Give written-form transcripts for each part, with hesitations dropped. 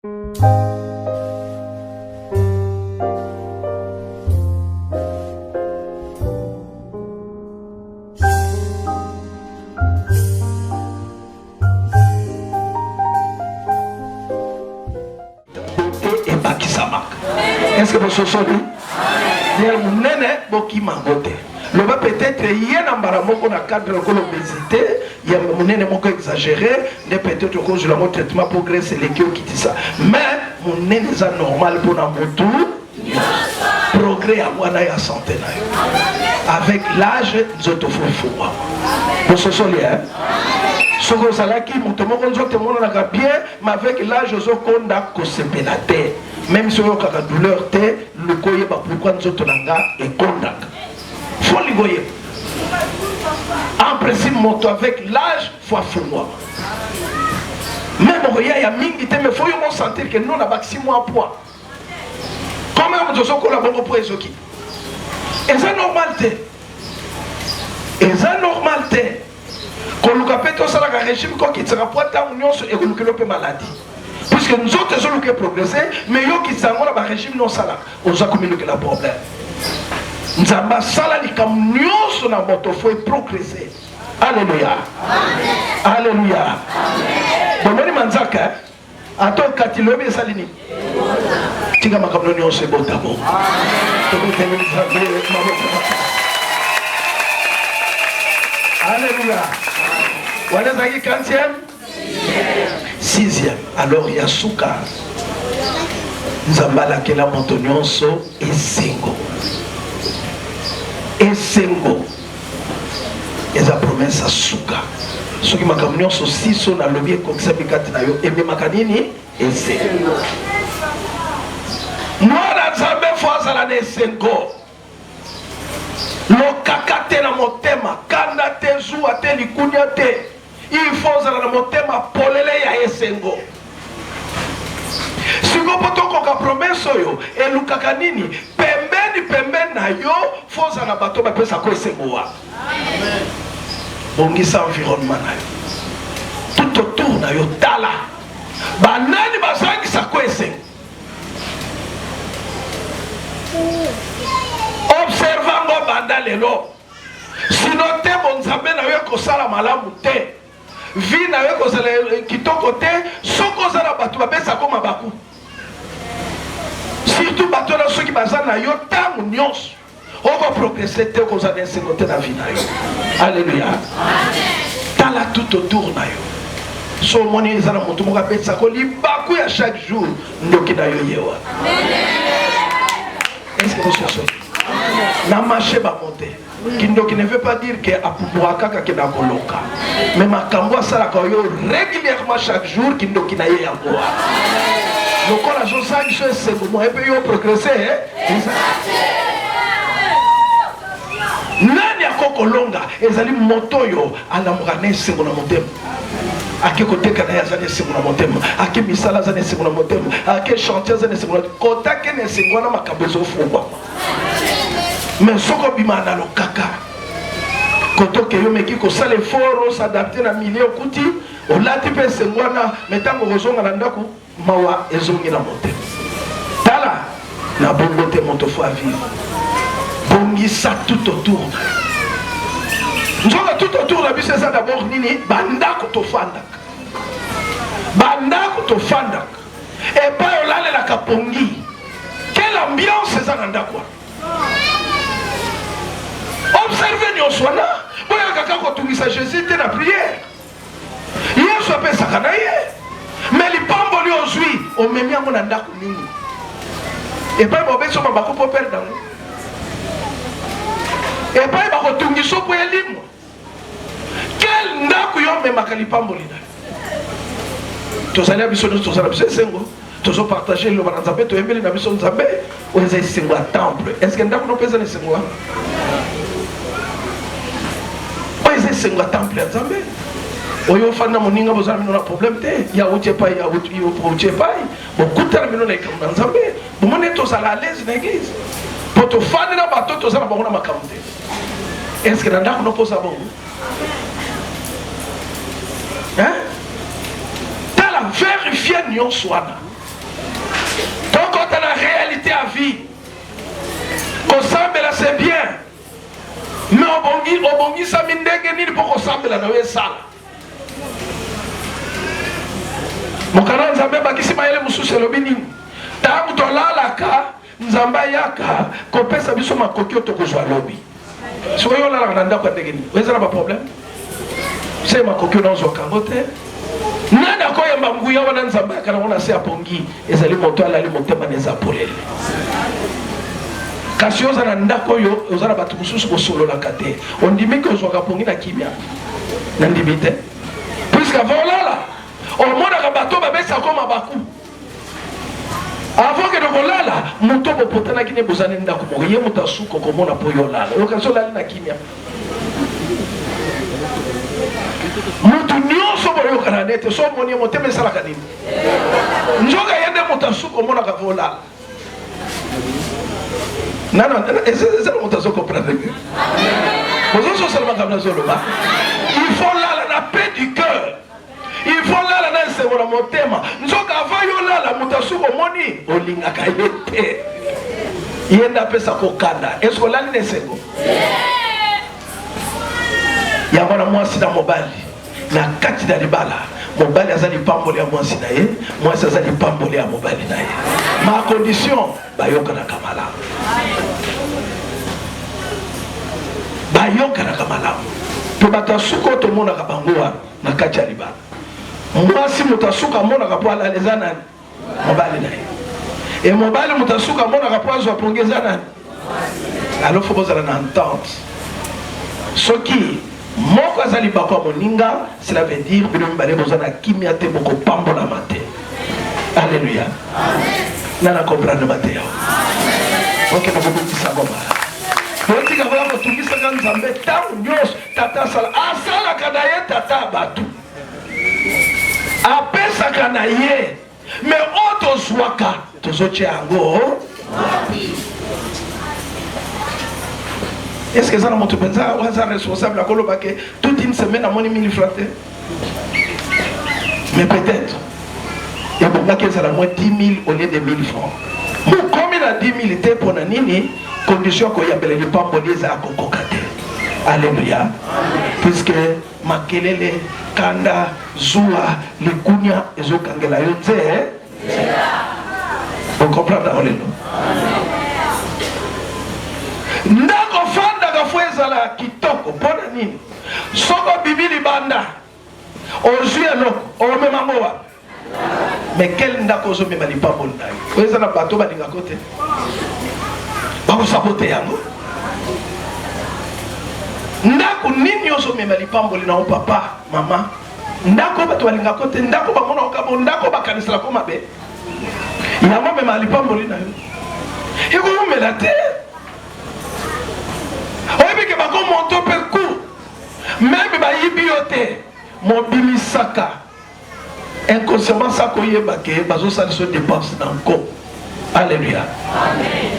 Est-ce que vous savez? Le va peut-être y a un baramoko dans le cadre de l'obésité, il y a un moko exagéré, peut-être que je le traitement pour graisser les qui dit ça. Mais mon nez est normal pour un moto, progrès à moi à santé. Avec l'âge, nous te faut voir. Vous savez, hein? Ce que ça là qui mon bien, mais avec l'âge, je suis connu la terre. Même si on a une douleur, le coyer pourquoi nous autres et contact. Faut les goyer. En principe, moto avec l'âge, faut moi. Même il y a mingité, mais il faut sentir que nous avons 6 mois à poids. Comment nous avons collaboré pour les autres? Et c'est normalité. Et c'est normalité. Quand nous avons fait un régime qui sera pas tant et que nous avons maladie. Puisque nous autres sommes progressé, mais nous qui sommes dans le régime non sala, on a communiqué le problème. Nous avons sala ni comme nous sommes dans notre foi progresser. Alléluia. Alléluia. Bon, on est manzaka. Attends, quand il est salini. Tu vas m'accompagner nous c'est bon d'abord. Alléluia. On est dans le 40e. 6e, alors il y a Souka. Nous avons la la montagnonso et Sengo. Et Sengo. Et la promesse à Souka. Ce qui m'a camion aussi sont dans le bien comme ça, et mes macanini et Sengo. Moi, dans la même fois, à l'année Sengo. Le kakate na motema, kanda te joua te likunya te. Il faut que mon thème à polele ya esengo. Si vous avez promesse et lukakanini, pembeni na yo, faut que na bato ba pesa ko esengo wa. Bongisa environnement na yo. Tout autour na yo tala. Banani bazangi sa ko esengo. Observant mo banda lelo. Sinon te bonzambe na yo ko sala malamu te. Vie na yo kozala kitoko te soko zala bato babesa ko mabaku surtout bato na soki baza na yo tango nyonso oko progresser te kozala nsengote na vie na yo. Alléluia. Tala tout autour na yo so moni ezala moto moko abetisa ko libaku ya chaque jour ndoki na yo yewa. Est-ce que vous cherchez? Na marché ba monter qui ne veut pas dire que apumwaka que na koloka mais makambo sala ko yo régulièrement chaque jour qui ndo kina ye yango donc la chose ça c'est bon et puis yo progresser nani akoko longa ezali moto yo anamukane sengo na motema ake koteka na yazane sengo na motema ake misala zane sengo na motema ake chanter zane sengo na kota ke ne sengo na makambo zo fungwa. Mais ce que bima na lo kaka koto ke yo meki ko sale foro s'adapter na milieu kuti o lati pe sengwana metango kozonga na ndako mawa ezongi na mote tala na bongo te moto fo vivre bongi ça tout autour nzoka tout autour la bise ça d'abord nini bandako to fanda et pas o lale la kapongi quelle ambiance c'est ça na ndako. Observez nous soina, boya kaka ko tungisa Jésus te na prière. Yesu apesa kana ye. Mais li pambo li ozui, o memi yango na ndako nini. Et pas bo beso ba ko perdre dango. Et pas ba ko tungiso po elimu. Quel ndako yo mema kali pambo li na. Tozali biso sengo. Tozo partager le banzambe to embeli na biso nzambe. O ezali sengo temple. Est-ce que ndako no pesa na sengo? C'est un temple à Zambé. Oyo fana moninga bozana mino na problème te. Ya uche pai ya uche pai. Beaucoup de mino na comme Zambé. Bomone to sala à l'aise na église. Poto fana na bato to sala bango na makamte. Est-ce que nanda ko no posa bon? Hein? Tala vérifier nyon swana. Tant qu'on a la réalité à vie, qu'on semble là c'est bien. Mais au bongi ça mine ni pour qu'on semble là dans ça. Mon canal Nzambe bakisi mayele mususu lobini. Tangu tolala ka Nzamba yaka kopesa biso makoki otokozwa lobi. Soyo la la ndako ndegeni. Weza na ba problème. C'est makoki onzo kangote. Nana ko yamba nguya wana Nzamba yaka na se apongi ezali moto ala ali motema neza polele. Kasi oza na ndako yo ozala batu mususu bosolo la kate. On dit que ozo kapongi na kimia. Na ndibite. Puisque voilà au monde à bateau babesa comme abaku. Avant que de kolala, muto bopotana kine bozane ndako mo ye mutasuko komona po yo lala. Occasion la na kimia. Mutu nyonso bo yo kana nete so moni moteme sala kanini. Njoka yende mutasuko mona ka volala. Non, c'est le montage comprendre. Il faut là la paix du cœur. Il faut là la nase wala motema. Nzoka avayo là la mutasuko moni olinga kayete. Yenda pesa kokanda. Est-ce que là ni seko? Ya bana mwasi na mobali. Na kati da libala. Mobali azali pamboli ya mwasi na ye, mwasi azali pamboli ya mobali na ye. Ma condition bayoka na kamala. Bayoka na kamala. To batasuko to mona ka bangoa na kati ya libala. Mwasi mutasuka mona ka pwa lalezana mobali na ye. Et mobali mutasuka mona ka pwa zo pongezana. Alors faut bozala na entente. Soki moko azali bakwa moninga, cela veut dire que nous allons besoin de kimia te boko pambo la mate. Alléluia. Nana comprendre mate. Ok, nous allons dire ça comme ça. Donc il va falloir que tu dises que Nzambe tam nyos tata sala asala kanaye tata batu. Apesa kanaye, mais auto zwaka tozoche ango. Est-ce que ça n'a pas été responsable à Kolobake toute une semaine à mon 1000 francs? Mais peut-être. Il y a beaucoup qui ont moins 10 000 au lieu de 1000 francs. Comme il a 10 000, c'était pour Nanini, condition qu'il y a des pas bonnes à Kokokate. Alléluia. Puisque Makelele, Kanda, Zoua, les Kounia, et Zokangela, vous comprenez? Alléluia. Ndako fanda gafweza la kitoko pona nini soko bibili banda ozui eloko omema ngowa mais quel ndako ozomema lipambo nayo kweza na bato balinga kote bako sabote yango ndako nini ozomema lipambo linao papa mama ndako bato balinga kote ndako bamona okabo ndako bakanisala ko mabe yango mema lipambo linayo iko mumela te. Oyebi ke bako monto pe coup. Même ba yibiote mon bimisaka. Inconsciemment ça ko yeba ke bazo sali so dépense nanko. Alléluia. Amen.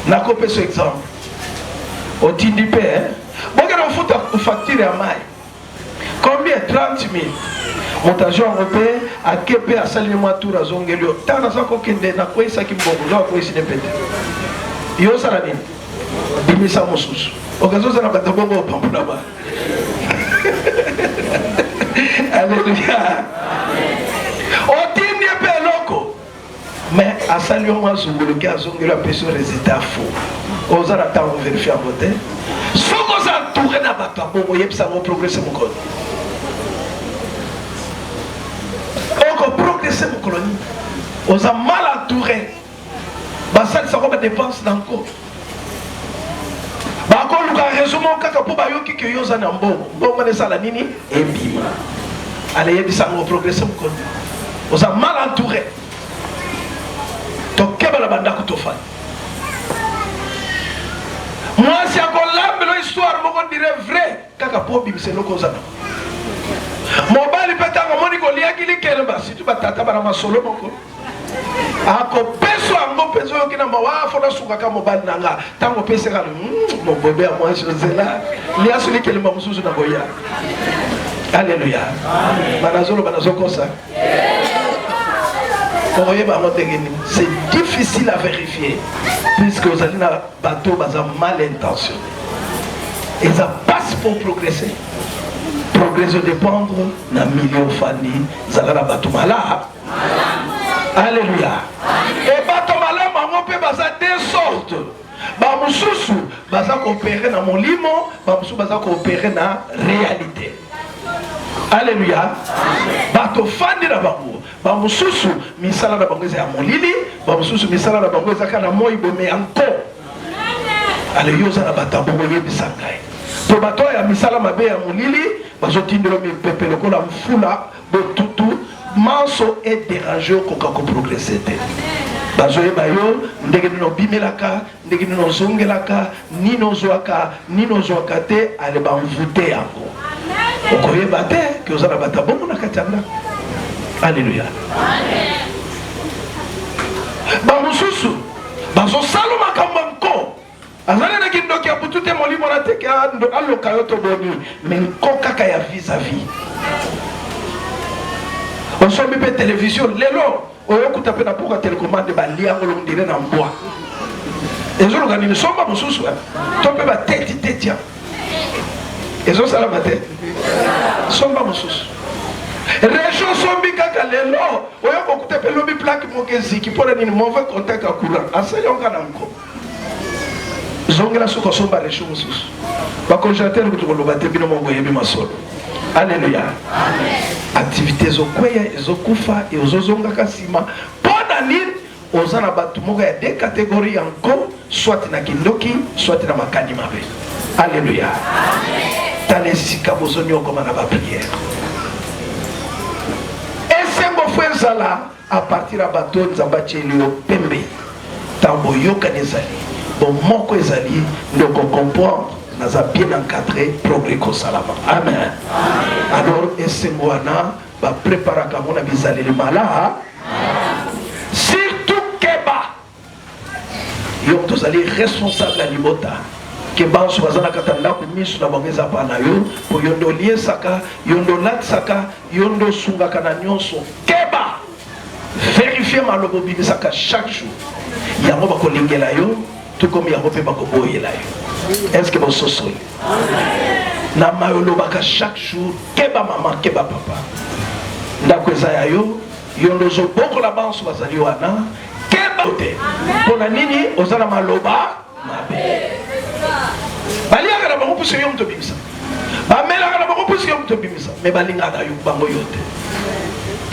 Nako pe ce exemple. Otindi pe boka na futa facture à mai. Combien 30 000. Montage européen à kepe à salement tour à zongelio. Tana sa ko kende na ko isa ki mbongo zo ko isi nepete. Yo sala nini? Bimisa mususu okazoza na batabongo pambula ba. Alléluia. Otindi pe loko mais asali yo mwa zunguluki azongelo apeso résultat faux oza na temps vérifier en beauté soko za tourner na batabongo yebisa mo progresser mon code oko progresser mon colonie oza mal entouré basali sa ko ba dépense nanko bako luka raisonnement kaka po bayoki ke yoza na mbongo mbongo ne sala nini ebima ale yebisa ngo progresser mon code oza mal entouré to kebala bandako to fa moi si akolambe lo histoire moko dire vrai kaka po bimse loko zana mobali petanga moni ko liaki likele basi tu batata bana masolo moko ako peso ango peso yokina mawa fona suka ka mobali nanga tango pese ka mo bobé moi Josela lia suli kele mamususu na boya. Alléluia. Amen. Banazolo banazokosa C'est difficile à vérifier puisque vous allez dans un bateau mal intentionné. Et ça passe pour progresser. Progresser dépendre d'un milieu famille, ça va dans bateau malade. Alléluia. Et bateau malade, on peut deux sortes. Bamususu baza coopérer dans mon limo, bamususu baza coopérer dans réalité. Alléluia. Bato fandi na bango. Bamususu misala na bango za molili, bamususu misala na bango za kana moi bomé encore. Alléluia za na batambo yebisangai. To bato ya misala mabe ya molili, bazotindelo mi pepe lokola mfula botutu, manso est dérangé ko ka ko progresser. Bazoye bayo ndenge no bimelaka ndenge no zongelaka nino zoaka te ale ba mvute yango okoye bate que ozala batabongo na katanga. Alléluia. Amen. Ba mususu bazo salo makambo nko azana na kindoki ya butute molimo na teke ando aloka yoto boni mais nko kaka ya vis-à-vis. On s'en met télévision lelo oyokuta pe na poka télécommande ba liango lo ndire na mbwa ezo lokani somba mususu to pe ba teti ya ezo sala mate somba mususu région sombi kaka lelo oyokuta pe lobi plaque mokezi ki pona ni mauvais contact à courant asali on kana nko zongela suko somba région mususu ba congélateur ko to lo bate bino mongo yebi masolo. Alléluia. Amen. Activités zokweye ezokufa et ozozonga kasima pona nini ozana batu moka ya deux catégories encore soit na kindoki soit na makani mabe. Alléluia. Amen. Talesika bozonyo koma na ba prière. Et sembo fwezala à partir à bateau nzamba chelio pembe. Tambo yoka nezali. Bon moko ezali ndoko comprendre. Nous avons bien encadré progrès Salama. Amen. Alors, Essemboana va préparer comme on a visé les malades. Surtout Keba. Vous allez responsable à l'Ibota. Keba, on va katanda pour mis la bangeza panayo pour yondo lié saka, yondo lat saka, yondo sunga kananyoso. Keba. Vérifiez malobo saka chaque jour. Yango ba kolingela yo, tout comme yango pe ba koboyela yo. Est-ce que vous soyez na mayolo baka chaque jour keba maman keba papa ndakweza yayo yondozo boko la banso bazali wana keba te pona nini ozala maloba mabe baliaka na bango puso yom to bimisa bamelaka na bango puso yom to bimisa me balinga na yo bango yote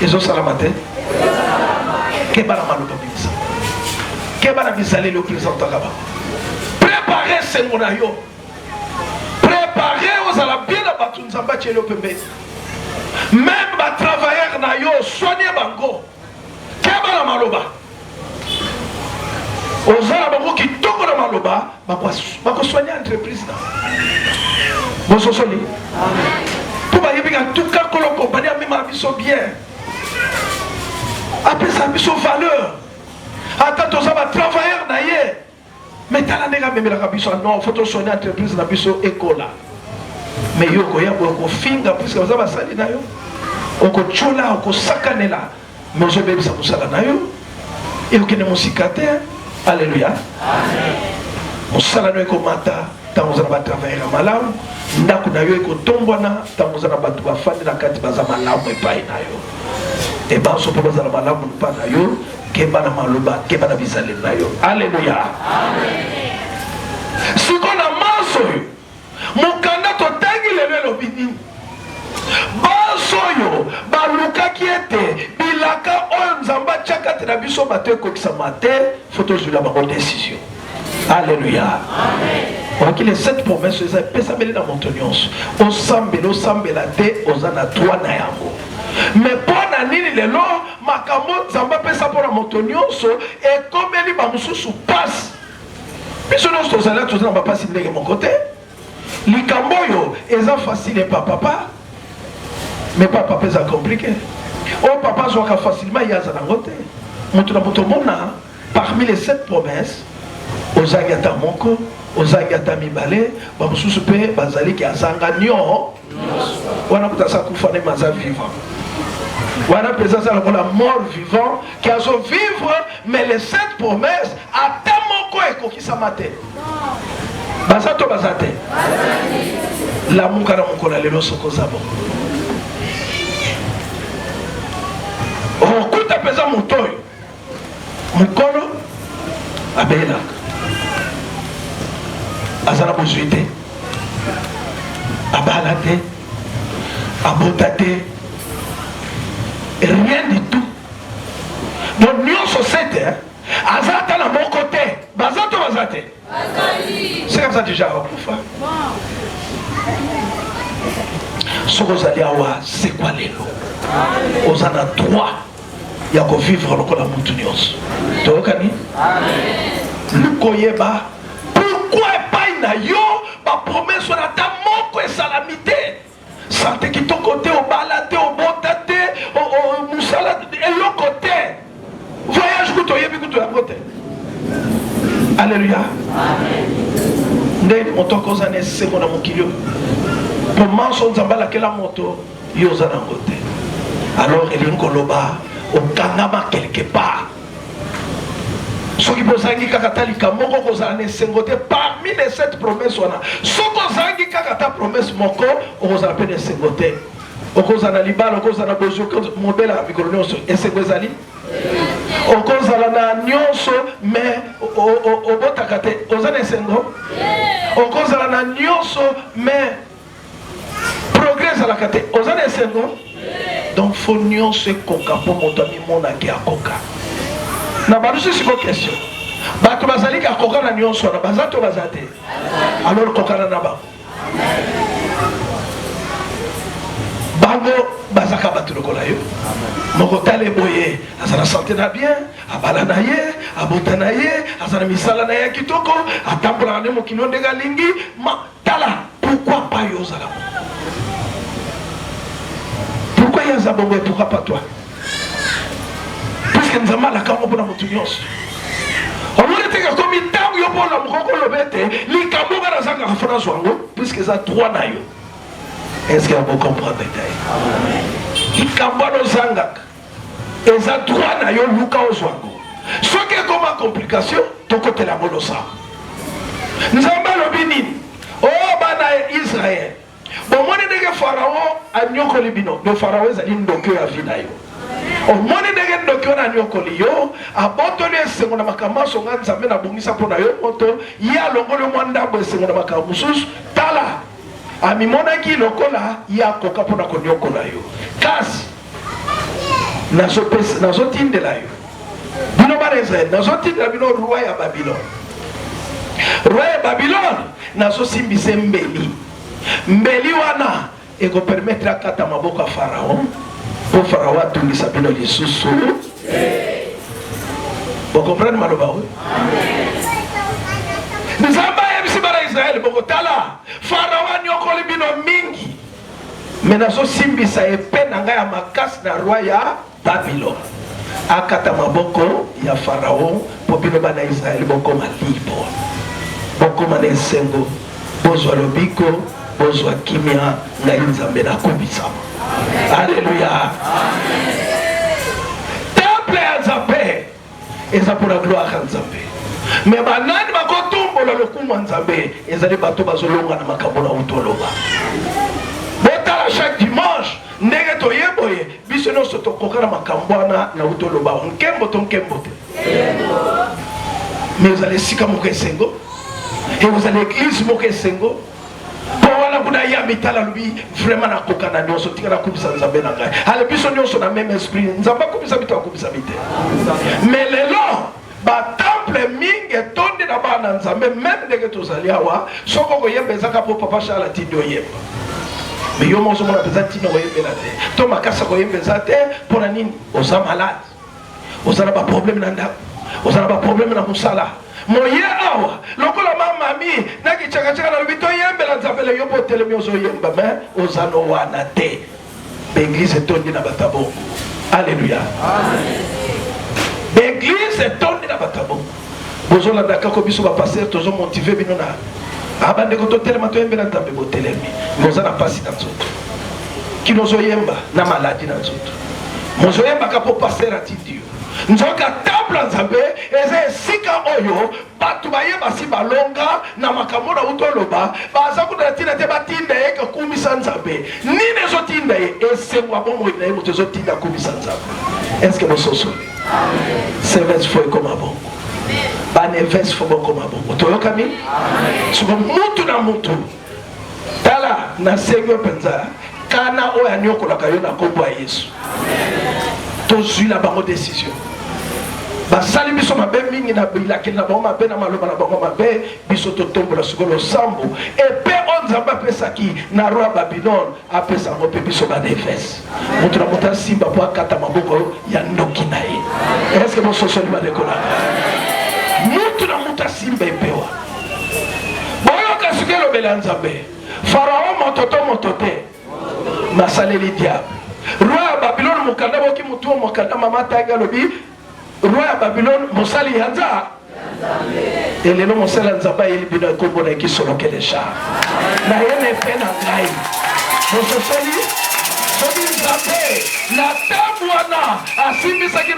ezo salama te keba na maloba bimisa keba na bizali le présentant là-bas. Préparez ces monayo. Préparez aux alabien à batun zamba tchelo pembe. Même les travailleurs nayo soignez bango. Keba na maloba. Aux alabans qui tombent na maloba, bako soigner entreprise na. Bonso soli. Pour ba yebi en tout cas que la compagnie a même abiso bien. Après ça abiso valeur. Attends aux alabans travailleurs naye. Mais t'as la nègre même la rabiso non faut soigner entreprise na biso école. Mais yo ko ya ko finga puisque vous avez sali na yo. Oko chola oko sakanela. Mais je vais ça pour ça na yo. Et ok ne musikate. Alléluia. Amen. Musala no ko mata tant vous avez travailler malamu. Ndako na yo ko tombona tant vous avez batu ba fandi na kati baza malamu e pai na yo. Et ba so po baza malamu pa na yo. Keba na maloba, keba na bizale na yo. Alléluia. Amen. Si qu'on a manso, mon candidat au tangi le lobini. Bansoyo, baluka qui était, bilaka on zamba chaka tenabiso bate ko kisamate, photo sur la bonne décision. Alléluia. Amen. Donc les 7 promesses, ils pesa belé na montonions. On sambelo sambela te ozana toi na yango. Mais pour nani lelo makambo zamba pesa pour la montonions et comme eli ba mususu passe. Biso nous tous là tous na ba passe de mon côté. Likambo yo eza facile pas papa. Mais papa pesa compliqué. Oh papa soit facilement yaza na côté. Mutu na mutu mona parmi les 7 promesses ozagata moko ozagata mibale ba mususu pe bazali ki azanga nyo wana kutasa kufane maza vivant. Voilà présence à la mort vivant qui a son vivre, mais les 7 promesses à Tamoko et Kokisamate. Basato Basate. La Moukara Mokola Lelo Sokozabo. Okuta pesa Mutoy. Mukolo Abela. Azana Bozuite. Abalate. Abotate. Rien du tout. Donc, nous sommes Azata na mon côté. Bazato Bazate. C'est comme ça déjà. Ce que vous allez avoir, c'est quoi les lots? Vous en avez droit. Il y a qu'à vivre le la montagneuse. Tu vois, le koyeba. Pourquoi pas une yo? Ma promesse, on a ta moko et salamité. Santé qui ton côté, au balade, au botate, au moussala, et l'autre côté. Voyage que tu as côté. Alléluia. Amen. Moto cause année c'est mon amour qui yo. Pour mention zambala que la moto yo zana côté. Alors il y a un koloba au kangama quelque part. Ce qui pose un kakatali kamoko cause année c'est côté parmi les 7 promesses on a. Ce cause un kakata promesse moko on appelle c'est côté. Au cause ana libala au cause ana bozo mon bel ami colonel et c'est quoi zali? Au cause na nyonso mais au botakate ozana sengo au cause na nyonso mais progrès à la kate ozana sengo donc faut nyonso koka pour mon ami mon aki akoka na balusi siko question bato bazali ka koka na nyonso na bazato bazate alors koka na ba bango bazaka batu lokola yo moko tale boye azana santé na bien abala na ye abota na ye azana misala na ye kitoko atambola na mo kino ndega lingi ma tala pourquoi pas yo zala pourquoi ya zabongo et pourquoi pas toi puisque nous avons la kamo pour la montagneuse on va dire que comme il t'a yo pour la moko lobete li kamo ga zanga France wango puisque ça 3 na yo. Est-ce que vous comprenez? Il kambano zangak. Et ça droit na yo luka ozwango. Ce qui est comme complication, ton côté la molosa. Nous avons le Bénin. Oh bana Israël. Bon moi ne Pharaon a nyoko libino. Le Pharaon est allé ndokyo ya vida yo. O moi ne ndokyo na nyoko liyo. A botone sengo na makamba songa nzambe na bungisa pona yo moto. Ya longolo mwanda bo sengo na makamba mususu. Tala. Ami monaki lokola ya koka pona konyokola yo kasi nazo tindela yo bino ba Israël nazo tindela bino roi ya Babylone nazo simbise mbeli wana eko permettre akata maboko Pharaon pour Pharaon atungisa bino lisusu vous comprenez maloba oui nzamba yebisi bara Israël bokotala Pharaon nyokoli bino mingi menazo simbisa epe na ngai ya makasi na roi ya Babylone akata maboko ya Pharaon po bino bana Israël bokoma libre bokoma na esengo bozwa lobiko bozwa kimia ngai nzambe na kubisama. Alléluia. Temple ya Nzambe eza pour la gloire ya Nzambe. Mais banani bakotumbola lokumu Nzambe ezali bato bazolonga na makambo na utoloba. Botala chaque dimanche ndenge toyeboye biso nyonso tokoka na makambo na utoloba nkembo to nkembo te. Mais vous allez sika moko esengo et vous allez église moko esengo. Pour voilà kuna ya mitala lubi vraiment na kokana nyonso tika na kubisa Nzambe na ngai. Ale biso nyonso na même esprit Nzambe kubisa bito kubisa bite. Mais lelo ba temple mingi tonde na bana Nzambe même ndenge tozali awa soko koyemba ezaka po papa Charles atindi oyemba. Mais yo mozo mona peza tino oyemba la te. To makasa koyemba te pona nini oza malade. Oza na ba problème na ndako. Oza na ba problème na musala. Moye awa lokola mami na kichaka chaka na lubito yembe la Nzambe le yopo telemi ozo yemba mais oza no wana te. L'église tonde na batabo. Alléluia. Amen. L'église est tombée dans le tabou. Vous avez d'accord que vous avez passé, vous avez motivé, vous avez abandonné votre téléma, vous avez abandonné votre téléma. Vous avez passé dans l'autre. Qui nous a yemba, na maladie dans l'autre. mozoye baka po passer atidio nzoka table nzambe eza esika oyo bato bayebasi balonga na makambo na utoloba baza kuna tina te batinda ye kumisa nzambe nini ezotinda ye esengwa bomoi na ye moto ezotinda kumisa nzambe eske bososo service foi koma bongo baneves fo bokoma bongo toyokami suko mutu na mutu tala na sengo penza kana oyo anyokolaka yo na kombo ya Yesu tozwi na bango décision basali biso mabe mingi na bilakeli na bango mabe na maloba na bango mabe biso totombola sikoyo losambo epe oyo nzambe apesaki na roi ya Babylone apesa yango mpe biso banefese moto na moto asimba mpo akata maboko ya ndoki na ye eske bososoli bandeko na moto na moto asimba epewa boyoka sikoyo elobeli ya nzambe farao moto te masaleli diable roi ya Babylone mokanda boki motu mokanda mama tanga lobi roi ya Babylone mosali ya nza elelo mosali ya nzamba yeli bino ekombo na ekisolokele sha na ye na epe na ngai mososoli soki nzambe na ntango wana asimbisaki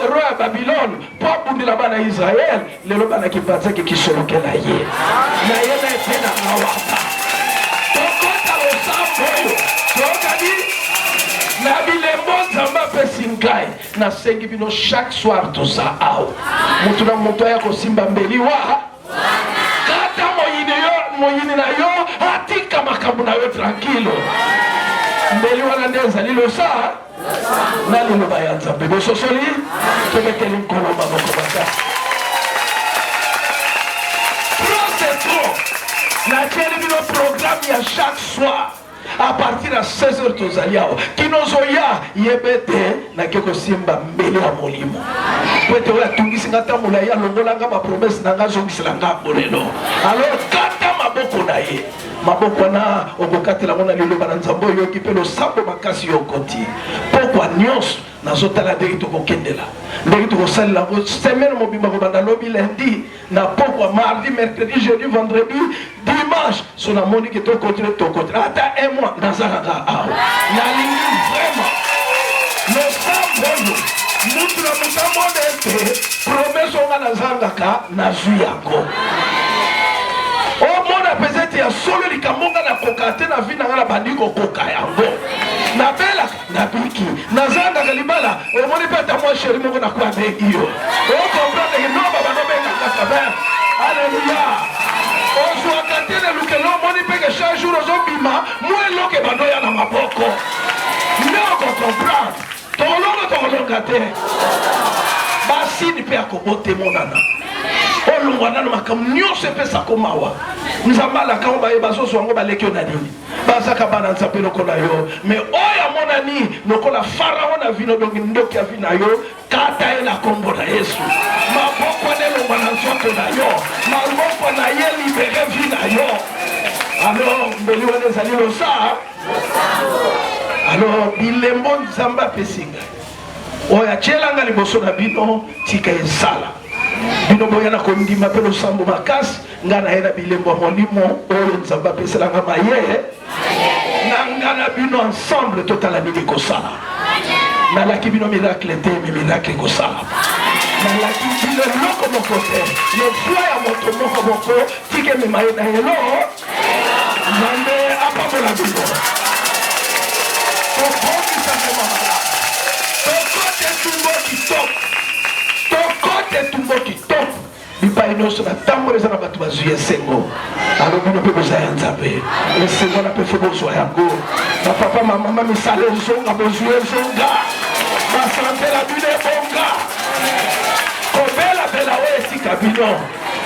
roi ya Babylone mpo abundela bana Israel lelo bana kipanzaki kisolokela ye na ye na epe na ngawata tokota losambo oyo tokadi na bilembo nzambe apesi ngai nasengi bino chaque soir toza awa motu na moto aya kosimba mbeli wa kata moyini na yo atika makambo na yo tranquille mbeli wana nde ezali losa na liloba ya nzambe bososoli tobeteli nkolo maboko makasi natieli bino programme ya chaque soir à partir de 16h tozaliao kinozoya yebete na keko simba mbele ya molimo pete oya tungisi ngata mulai ya longolanga ma promesse nanga zongisela ngambo lelo alors kata maboko na ye maboko na okokatela mona liloba na nzambo yoki pe losambo makasi yokoti pokwa nyonso nazotala ndenge tokokendela ndenge tokosalela yango semaine mobimba kobanda lobi lundi na pokwa mardi mercredi jeudi vendredi dimanche so namoni ke tokontinue ata un mois nazalaka awa nalingi vraiment losambo oyo mutu na mutu amona ete promese onga nazangaka nazwi yango omona peut-être ya solo likambo nga nakoka te na vi nanga na bandi kokoka yango nabelaka nabiki nazangaka libala omoni mpe ata mwa sheri moko nakuya bengi yo okomprendre noba banobengaka kamer alleluya ozwaka te na lukelo omoni mpe ke chaque jour ozobima mwa eloke bandoya na maboko nde okokomprendre tokolonga te basini mpe akobotemonana olongwa nano makambo nyonso epesaka mawa nzambe alaka ngo baye bazozwa yango baleki yo na nini bazaka bana nzambe lokola yo me oyo amonani lokola farao na vino donki ndoki ya vi na yo kata ye na kombo na Yesu maboko ane elongwa na nzoto na yo maboko na ye libere vi na yo alors mbeli wana ezali losa alors bilembo nzambe apesi ngai oyo atielanga liboso na bino tika ezala bino boyana kondima mpe losambo makasi nga na ye na bilembo ya molimo oyo nzambe apeselanga mayele na nga na bino ensemble totala nini kosala nalaki bino miracle te me miracle ekosala nalaki bino eloko moko te lefwa ya moto moko moko tika emema ye na yelo nzambe apamola bino tokokisa mema malamu tokote tumbo kitoko tokote tumbo kitoko bipai nyonso natambola eza na bato bazwi esengo alo bino mpe bozwa ya nzambe esengo na mpe fo bozwa yango bapapa mamama misala ezonga bozwi ezonga basantela bino ebonga kobelabela oyo etika bino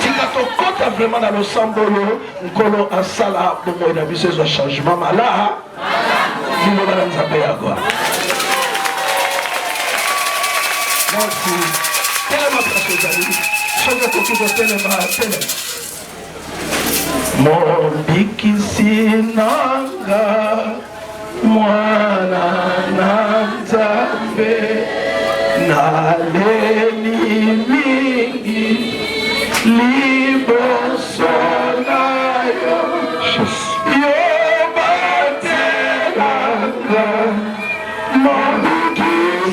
tika tokota vraiment na losambo oyo nkolo asala bomoi na biso ezwa changement mala liloba na nzambe yango merci telema place ozali soki koki kotelema telema mombikisi nanga mwana na nzambe naleli mingi liboso na yo yo batelanga mombikisi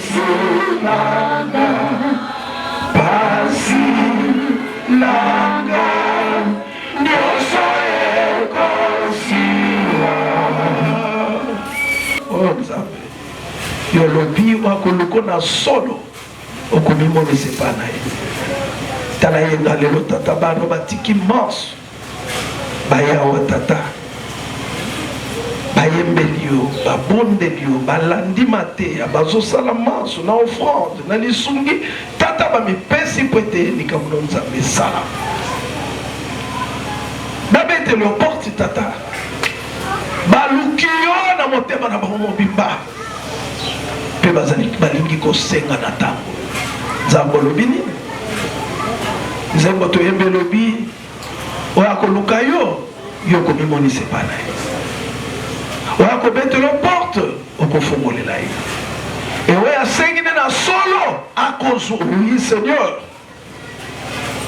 yo lobi wakoluko na solo okomimonisa epai na ye tala yenga lelo tata bano batiki manso bayawa tata bayembeli yo babondeli yo balandi mateya bazosala manso na offrande na lisungi tata bamipesi mpo ete likambo na nzambe esala babeteli oporti tata baluki yo na motema na bango mobimba mpe balingi kosenga na ntango nzambe olobi nini nzembo toyembe elobi oyo akoluka yo yo komimonisa epai na ye oyo akobetela porte okofongolela ye ewe asengi nde na solo akozwa oui seigneur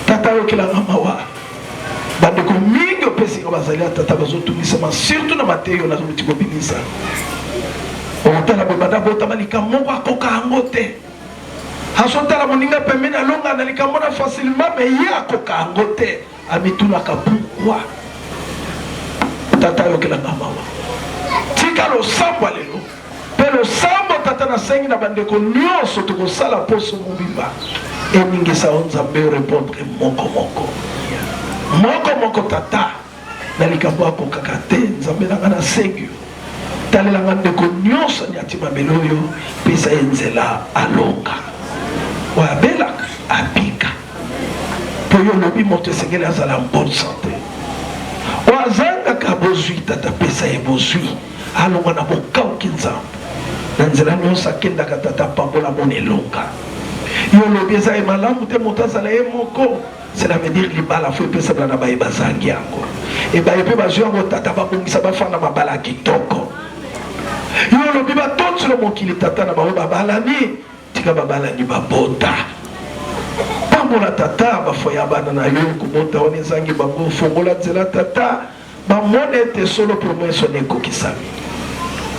tata yokelanga mawa bandeko mingi opesinga bazali ya tata bazotungisama surtout na mateyo nazoluti kobimisa okotala bobanda botama likambo moko akoka yango te azotala moninga pembeni alonga na likambo na facilement me ye akoka yango te amitunaka pourkui tata yokelanga mawa tika losambo lelo mpe losambo tata nasengi na bandeko nyonso tokosala poso mobimba eningisa o nzambe orépondre moko moko tata na likambo akokaka te nzambe nanga nasengi yo talelanga ndeko nyonso anyati mabele oyo pesa ye nzela alonga oyo abelaka abika mpo yo lobi moto esengeli azala en bonne santé oyo azangaka bozwi tata pesa ye bozwi alonga na bokauki nzambe na nzela nyonso akendaka tata pambola mona elonga yo lobi eza ye malamu te moto azala ye moko cela veut dire libala fo epesana na baye bazangi yango ebaye mpe bazwi yango tata babongisa bafanda mabala ya kitoko yo lobi batonsolo mokili tata na bango babalani tika babalani babota pambola tata bafoya bana na yo kobota wana ezangi bango fongola nzela tata bamona ete solo promese wana ekokisami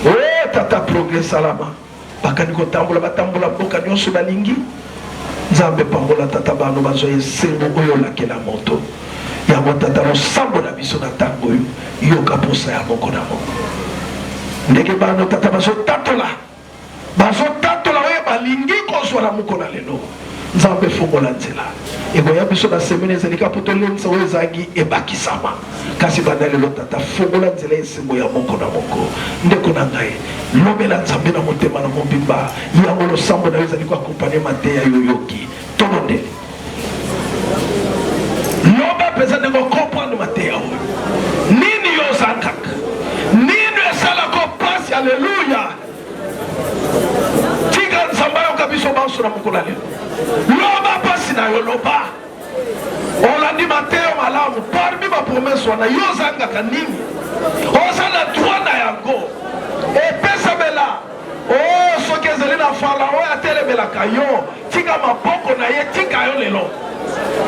o tata progrès salama bakani kotambola batambola mboka nyonso balingi nzambe pambola tata bano bazwa esengo oyo olakela moto yango tata losambo na biso na ntango oyo yoka posa ya moko na moko ndenge bano tata bazotatola oyo balingi kozwa na moko na lelo nzambe fongola nzela ekoya biso na semene ezalika po tolenisa oyo ezangi ebakisama kasi banda lelo tata fongola nzela esengo ya moko na moko ndeko na ngai lobela nzambe na motema na mobimba yango losambo na yo ezali koakompanye mateya yoyoki tolondeli loba mpenza ndenge okomprendre mateya oyo nini yo ozangaka nini esalaka pasi alleluya tika nzambe ayoka biso banso na mokolo lelo loba pasi na yo loba olandi mateyo malamu parmi bapromese wana yo ozangaka nini oza na droit na yango epesamela o soki ezali na farao oyo atelebelaka yo tika maboko na ye tika yo lelo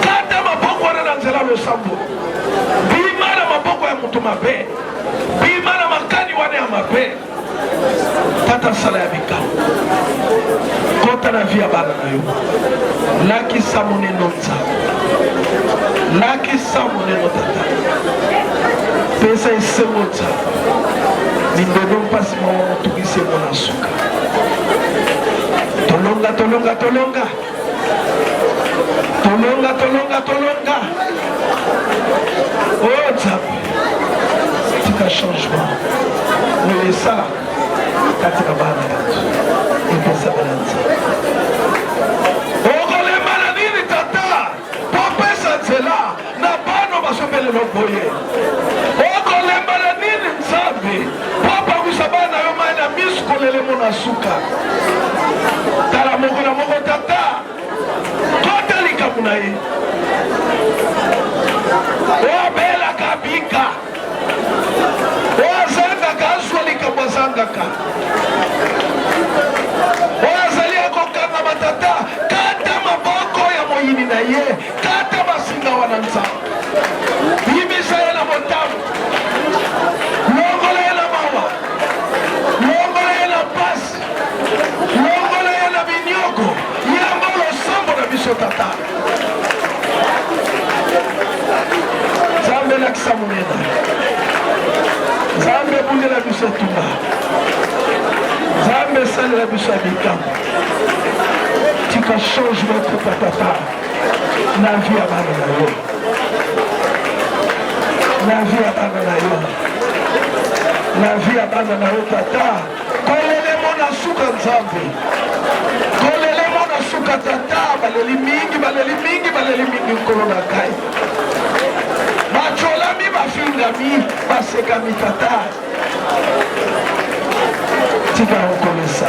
kata maboko wana na nzela losambo bima na maboko ya moto mabe bima na makani wana ya mabe tata sala ya bikao kota na vi ya bana na yo lakisa moneno nzambe lakisa moneno tata pesa esengo nzambe mindodo mpasi mawa motungisi emo na suka tolonga oh nzambe tika changement oyo esala kati na bana yato epesabela nzambe okolemba na nini tata popesa nzela na bano basobelelo boye okolemba na nini nzambe popangwisa bana yo mai na misu kolelemo na suka tala moko na moko tata kota likamu na ye obelaka bika ozangaka azwa likambo azangaka ozali akokanga batata kata maboko ya moyini na ye kata basinga wana nzambe yimisa ye na motamu longola ye na mawa longola ye na pasi longola ye na binyoko yango losambo na biso tata nzambe lakisa monena nzambe bundela biso tunga nzambe message la biso abika tika change notre papa na vie ya bana na yo na vie ya bana na yo na vie ya bana na yo tata kolele mona suka nzambe kolele mona suka tata baleli mingi nkolo na kai bacholami bafingami basekami tata tika okomesa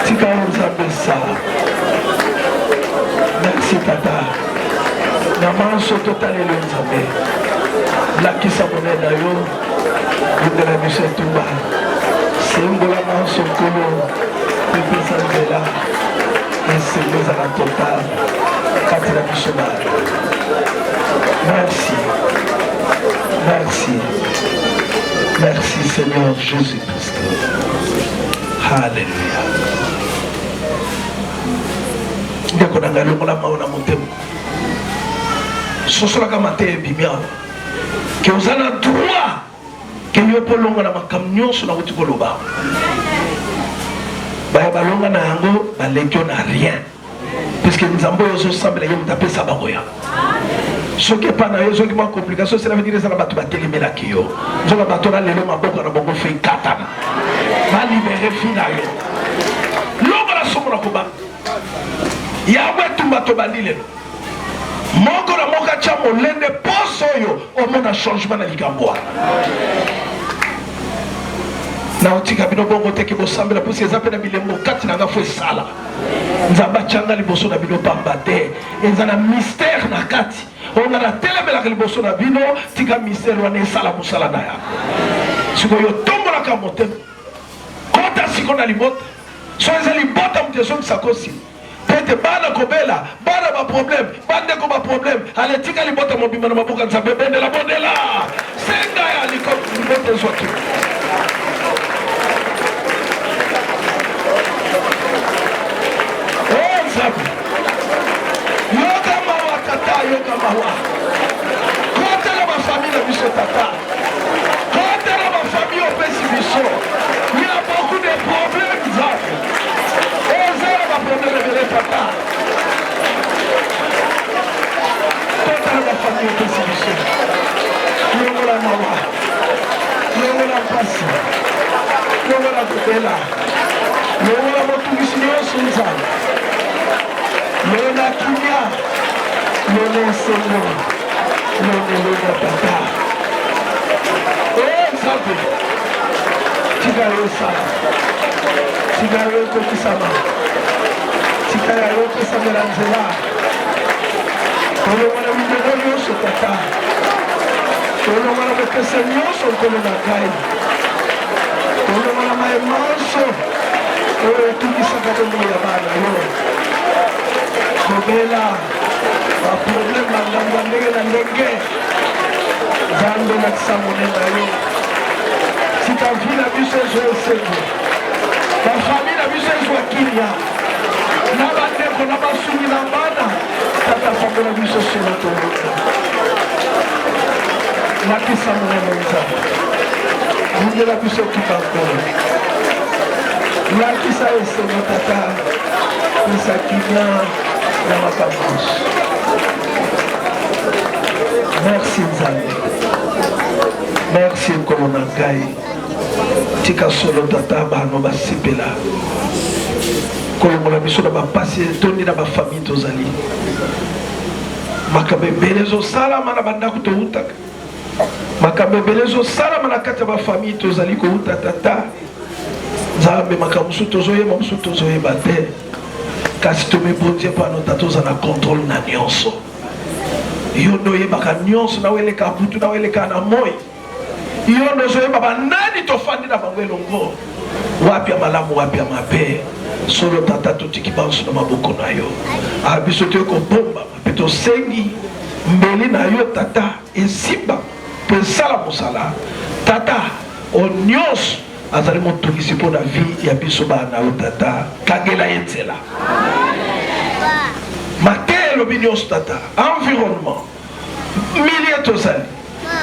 tika nzambe sala merci tata na manso totalelo nzambe lakisa monene yo bundela biso etumba sembola manso nkolo pepesa nzela esengo ezala total kati na biso bana merci merci merci Seigneur Jésus-Christ. Alléluia. Ndeko na ngalo la maona motema sosolaka mate bimia ke ozana droit ke yo polonga na makambo nyonso na kuti koloba baya balonga na yango balekio na rien puisque nzambo yo zosambela ye moto apesa bango ya soki epa na yo soki mwa complication cela veut dire eza na bato batelemelaki yo nzoka bato na lelo maboko na bango fe katana balibere fi na yo longo na somo na koba yango etumba tobandi lelo moko na moko atya molende poso oyo omona changement na likambo wana na otika bino bongo teke bosambela pusi eza mpe na bilembo kati na nga fo esala nzambe atyanga liboso na bino pamba te eza na mystère na kati onga na telemelaka liboso na bino tika mystère wana esala mosala na yango sikoyo tombolaka motema kota siko na libota so eza libota moto ezongisa kosi pete bana kobela bana baproblème bandeko baproblème ale tika libota mobima na maboka nzambe bendela bondela senga ya libota ezwaki yoka mawa tata yoka mawa kotela bafamille na biso tata kotela bafamille opesi biso il y a beaucoup de problèmes nzambe ezala baproblème ebele tata kotela bafamille opesi biso longola mawa longola mpasi longola kobela longola motungisi nyonso nzambe lona kimia lona esengo lona tata nzambe tika yo esala tika yo ekokisama tika yo ekosamela nzela tolongwana milongo nyonso tata tolongwana bopesa nyonso nkolo na ngai tolongwana maemanso oyo etukisaka bomoi ya bana yo kobela baproblème bangambo ya ndenge na ndenge nzambe lakisa monene na yo tika vi na biso ezwa esengo bafamille na biso ezwa kilia na bandeko na basungi na bana tata fambe na biso solo tolonga lakisa monene nzambe bundela biso kibakolo lakisa esengo tata pesa kilia na makambo merci nzambe merci nkolo na ngai tika solo tata bano basepela kolongola biso na bapasi etondi na bafamille tozali makambo ebele ezosalama na bandako toutaka makambo ebele ezosalama na kati ya bafamille tozali kouta tata nzambe makambo mosusu tozoyeba mosusu tozoyeba te kasi tomebonzie mpano tata oza na contrôle na nyonso yo nde oyebaka nyonso na weleka butu na weleka na moi yo nde ozoyeba banani tofandi na bango elongo wapi ya malamu wapi ya mabe solo tata totiki banso na maboko na yo biso toye kobomba mpe tosengi mbeli na yo tata esimba mpo esala mosala tata onyonso azali motungisi mpo na vie ya biso bana yo tata kangela ye nzela mateya elobi nyonso tata environnement milie tozali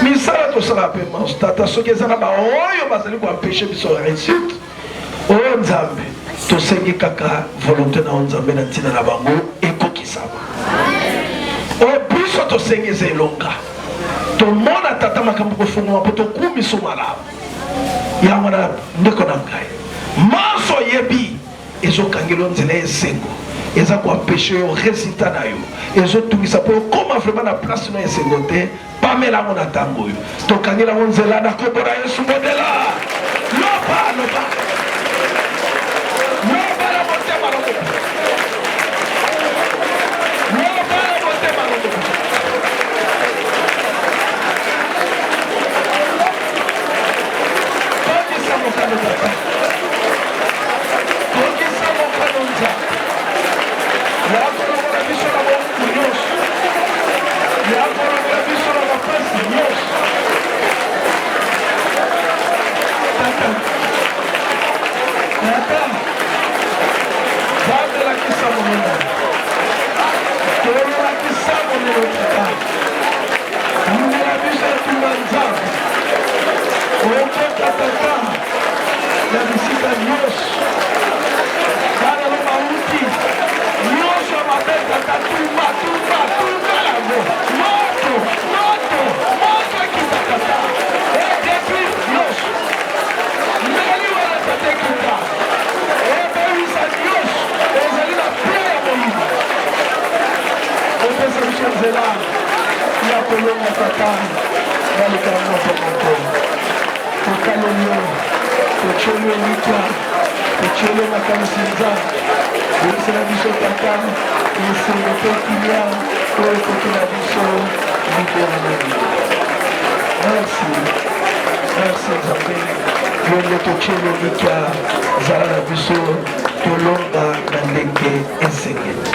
misala tosala mpe manso tata soki eza na baoyo bazali koampeshe biso réussite o nzambe tosengi kaka volonté na nzambe na ntina na bango ekokisama o biso tosengi zelonga tomona tata makambo kofungwa mpo tokumisa malamu yango na ndeko na ngai maso yebi ezokangela nzela esengo eza koampeshe yo résultat na yo ezotungisa mpo okoma vraiment na place na esengo te pamela yango na ntango oyo tokangela yango nzela na kombo na yesu modela loba loba loba na motema na moto loba na motema na moto tokisa mokano tata tokisa mokano nzambe yakolongola biso na boku nyonso yakolongola biso na bapasi nyonso tata tata zandelakisa monene tolakisa monene tata ngela biso etunga nzambe okota tata na bisika nyonso bana lo bauti nyonso mabeta tatumba tumba tumba yango moto moto moto ekita tata edetruit nyonso ndeli wana tata ekita ebebisa nyonso ezali na ple ya molimo opesa biso nzela ya kolonga tata na likala moto moto tokaleli totyeli elikya totyeli makamisi nzambe oyebisela biso tata esengo mpe kilia oyo ekokela biso libera na libo merci merci nzambe yo nde totyeli elikya zala na biso tolonga na ndenge esengeli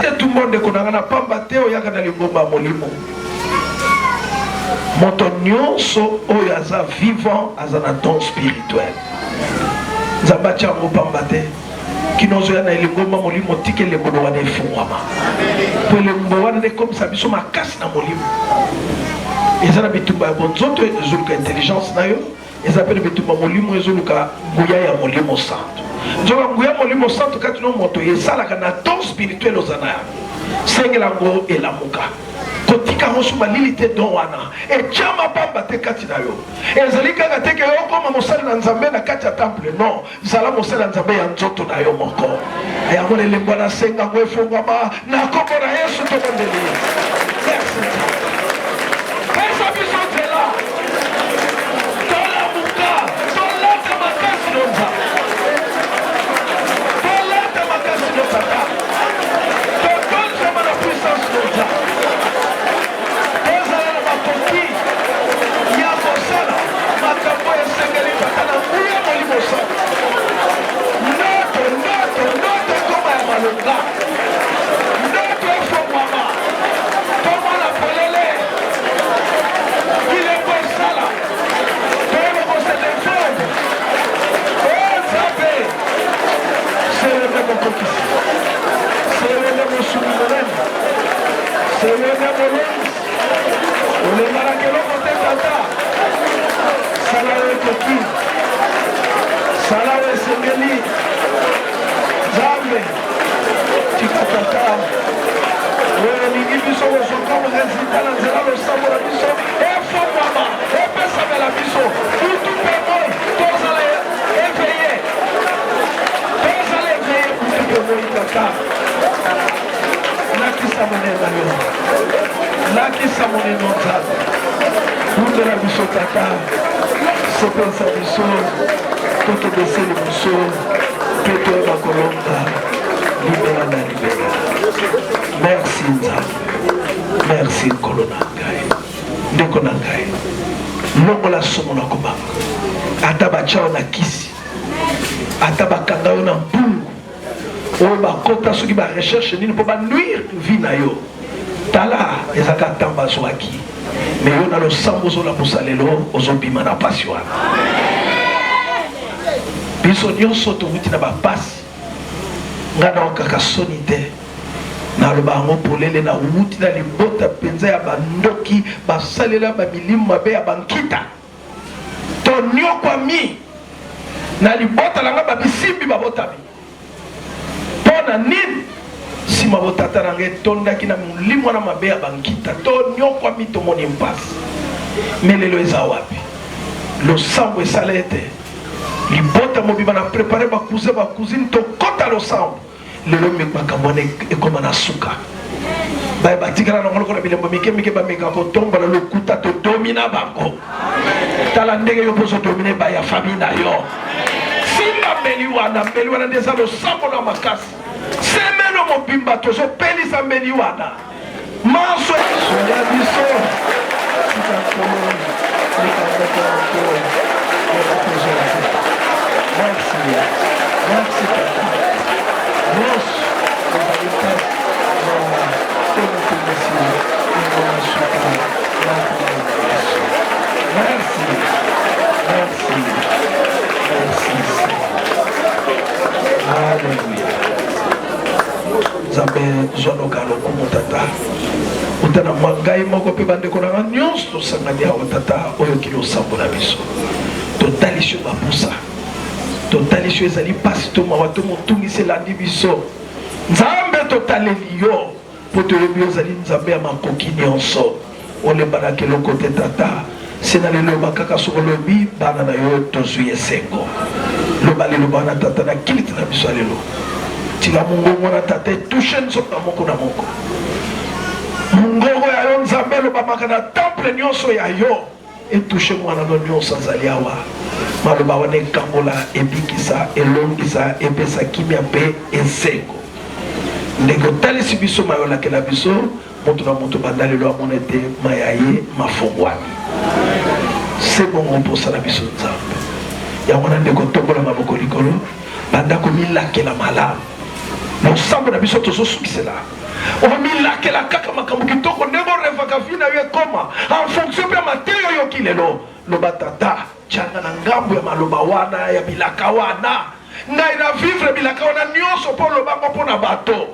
te tumbo ndeko na nga na pamba te oyaka na lingomba ya molimo moto nyonso oyo aza vivant aza na don spirituel nzambe atya yango pamba te kino ozoya na elingomba molimo tika elembo wana efungwama po elembo wana ekomisa biso makasi na molimo eza na bitumba ya bonzoto ezoluka intelligence na yo eza mpe na bitumba molimo ezoluka nguya ya molimo santo nzoka nguya molimo santo kati no moto esalaka na don spirituel oza na yango sengela yango elamuka kotika mosu malili te don wana etyama pamba te kati na yo ezali kaka teke yo okoma mosali na nzambe na kati ya temple non zala mosali ya nzambe ya nzoto na yo moko yango na elembo na senga yango efungwama na kombo na yesu tobondeli merci pesa biso nzela tolamuka tolata makasi no nzambe tolata makasi no tata totonzema na puissance no nzambe makambo esengeli tata na nguya molimo santo ndoto ekoma ya malonga ndoto efongwama tomona polele bilembo esala toyebokose lefombe o nzambe selende mokokisi selende mosumi monene selende molonzi olenganaka eloko te tata sala oyo ekoki sala oyo esengeli nzambe tika tata oyo elingi biso kozwaka resulta na nzela losambo na biso efongwama epesamela biso butu mpe moi tozala eveye butu mpe moi tata lakisa monene na yo lakisa monene nzambe bundela biso tata sepelisa biso tokebeseli biso mpe toyeba kolonga libela na libela merci nzambe merci nkolo na ngai ndeko na ngai longola somo na kobanga ata batya yo na kisi ata bakanga yo na mpulu oyo bakota soki barecherche nini mpo banuire vi na yo tala ezaka ntango azwaki me yo na losambo ozolapusa lelo ozobima na pasi wana biso nyonso towuti na bapasi nga naokaka soni te naloba yango polele na wuti na libota mpenza ya bandoki basalela bamilimu mabe ya bankita tonyokwami na libota langa babisimbi babotami pona nini sima botata nanga etondaki na molimo na mabe ya bankita to nyokwami tomoni mpasi me lelo eza wapi losambo esala ete libota mobima na prepare bacousine tokota losambo lelo makambo wana ekoma na suka baye batikala nango lokola bilembo mike bameka kotombola lokuta todomina bango tala ndenge yo mposo domine baya famille na yo simba mbeli wana nde eza losambo na makasi semeno mobimba tozopelisa mbeli wana maso ya biso merci Alléluia. Nzambe zonoka lokumu tata utana mangai moko pe bande konanga nyonso tosangani awa tata oyo kili osambo na biso totalisio bapusa totalisio ezali pasi to mawa to motungisi elandi biso nzambe totaleli yo po toyebi ozali nzambe ya makoki nyonso olebanaki eloko te tata sena lelo bakaka soko lobi bana na yo tozwi esengo loba lelo bana tata na kiliti na biso lelo tika mongongo na tata etushe nzoka moko na moko mongongo ya yo nzambe elobamaka na temple nyonso ya yo etushe mwana no nyonso azali awa maloba wana ekambola ebikisa elongisa epesa kimia mpe esengo ndenge otalisi biso mayolakela biso moto na moto banda lelo amona ete maya ye mafongwami se bongo mposala biso nzambe yango na ndeko tombola maboko likolo banda komilakela malamu losambo na biso tozosukisela omilakela kaka makambo kitoko ndenge orevaka vi na yo ekoma en fonction mpe ya mateyo oyoki lelo loba tata tianga na ngambo ya maloba wana ya bilaka wana ngai na vivre bilaka wana nyonso mpo lobango mpo na bato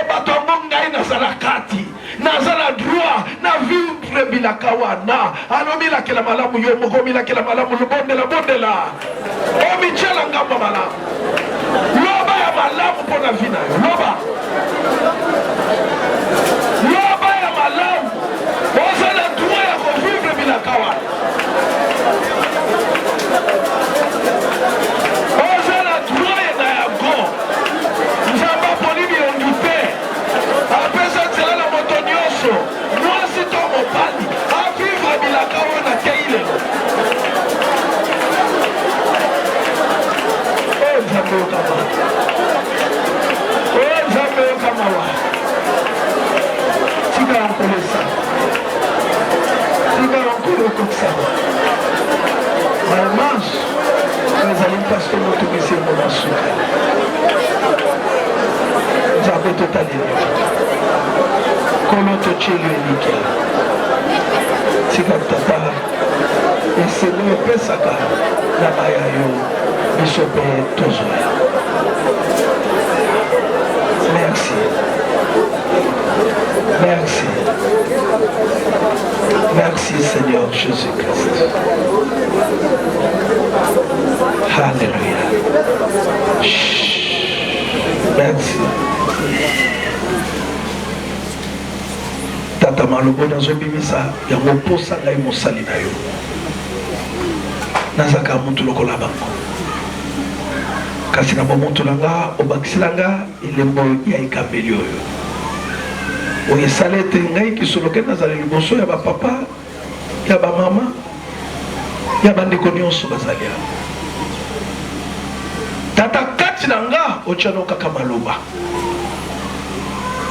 bato yango ngai nazala kati nazala droit na vivre bilaka wana alomilakela malamu yo moko omilakela malamu lobondela omitiala ngambo ya malamu loba ya malamu mpo na vi na yo loba ya malamu ozala droit ya kovivre bilaka wana mwasi to mobali avivre bilaka wana tei lelo nzambe okamawa tika yankolesa tika yankolo ekokisama mamange ezali mpasi to motungisi yango na suka nzambe totaleli kolo totielu elike tika tata esengo epesaka na baya yo biso mpe tozwa merci Seigneur Jésus-Christ. Alléluia. Merci. Tata malobo nazobimisa yango posa ngai mosali na yo nazaka mutu lokola bango kasi na bomutu na nga obakisila nga elembo ya ekambeli oyo oyo esala ete ngai kisoloke nazala liboso ya bapapa ya bamama ya bandeko nyonso bazali awa tata kati na nga otiano kaka maloba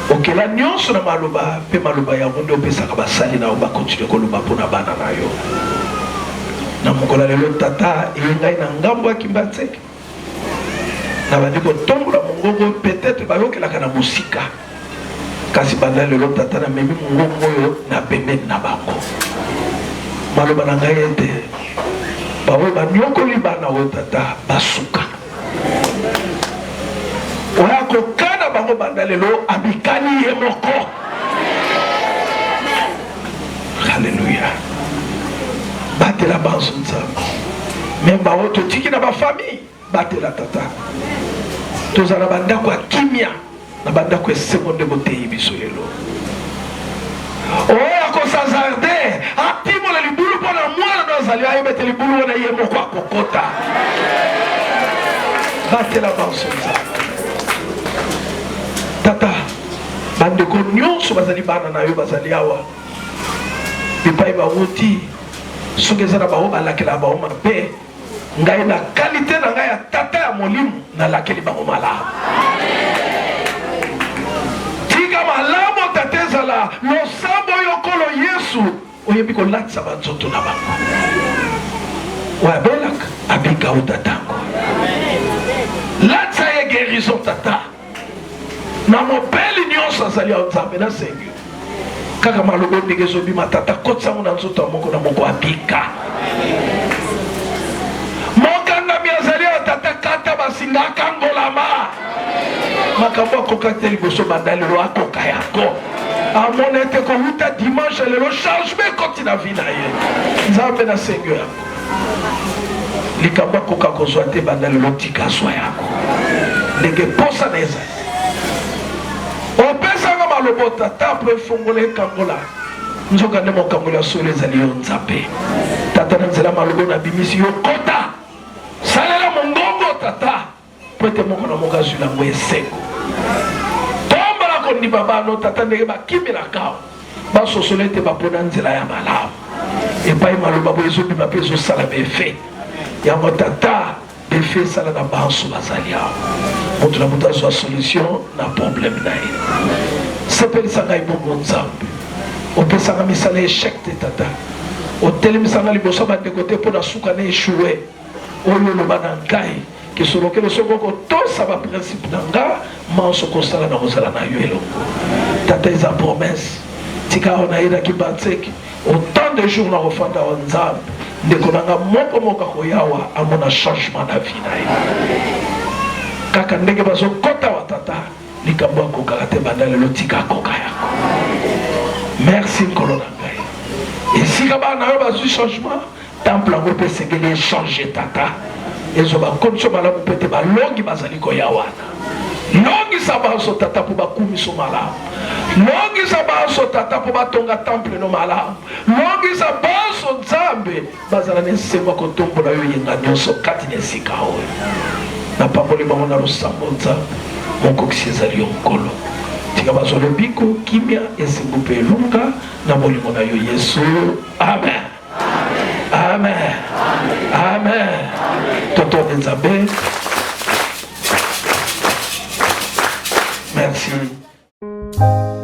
okela nyonso na maloba mpe maloba yango nde opesaka basali na yo bakontinue koloba mpona bana na yo na mokola lelo tata eye ngai na ngambo ya kimbatseke na bandi kotombola mongongo peut-être bayokelaka na mosika kasi banda lelo tata na memi mongongo oyo na pembeni na bango maloba na ngai ete baoyo banyokoli bana oyo tata basuka oya kokana bango banda lelo abikani ye moko. Alléluia. Batela banso nzambe même baoyo totiki na bafamille batela tata tozala bandako ya kimia na bandako esekonde boteyi biso lelo oyo akosazarde atimola libulu mpo na mwana no azali ayebete libulu wana ye moko akokota batela banso nzambe tata bandeko nyonso bazali bana na yo bazali awa bipai bawuti soki eza na bango balakela bango mabe ngai na kalite na ngai ya tata ya molimo nalakeli bango malamu tika malamu tata ezala losambo oyo kolo yesu oyebi kolatisa banzoto na bango oyo abelaka abika o tatango latisa ye guérison tata na mobeli nyonso azali ya nzambe na sengi kaka maloba ndenge ezobima tata kotisango na nzoto ya moko na moko abika mokangami azali ya tata kata basinga akangolama makambo akoka te liboso banda lelo akoka yako amona ete kowuta dimanche lelo changement ekoti na vi na ye nzambe na sengo yako likambo akoka kozwa te banda lelo tika azwa yako ndenge posa na ezali opesanga malobo tata po efongola ekangola nzoka nde mokangola ya solo ezali yo nzambe tata na nzela malobo na bimisi yo kota salela mongongo tata po ete moko na moko azwi lango esengo tombola kondima bano tata ndenge bakimelaka basosola ete bapona nzela ya malamu epai maloba bo ezobima mpe ezosala befe yango tata befe esala na banso bazali awa moto na moto azwa solution na problème na ye sepelisa ngai bongo nzambe opesanga misala échec te tata otelemisanga liboso bandeko te mpo na suka na échoué oyo oloba na ngai kisolokelo soko kotosa baprincipe na nga manso kosala na kozala na yo elongo tata eza promesse tika awa nayedaki banseki autant de jours na kofanda wa nzambe ndeko na nga moko akoyawa amona changement na vie na ye kaka ndenge bazokota wa tata likambo akokaka te banda lelo tika akoka yako merci nkolo na ngai esika bana na yo bazwi changement temple yango mpe esengeli echange tata ezo bakondiso malamu mpe te balongi bazali koyawana longisa banso tata mpo bakumiso malamu longisa banso tata mpo batonga temple no malamu longisa banso nzambe bazala na esengo kotombola yo yenga nyonso kati na esika oyo napamboli bango na losambo nzambe mokokisi ezali yo nkolo tika bazwa lobiko kimia esengo mpe elunga na molimo na yo yesu amen amen amen totone nzambe merci.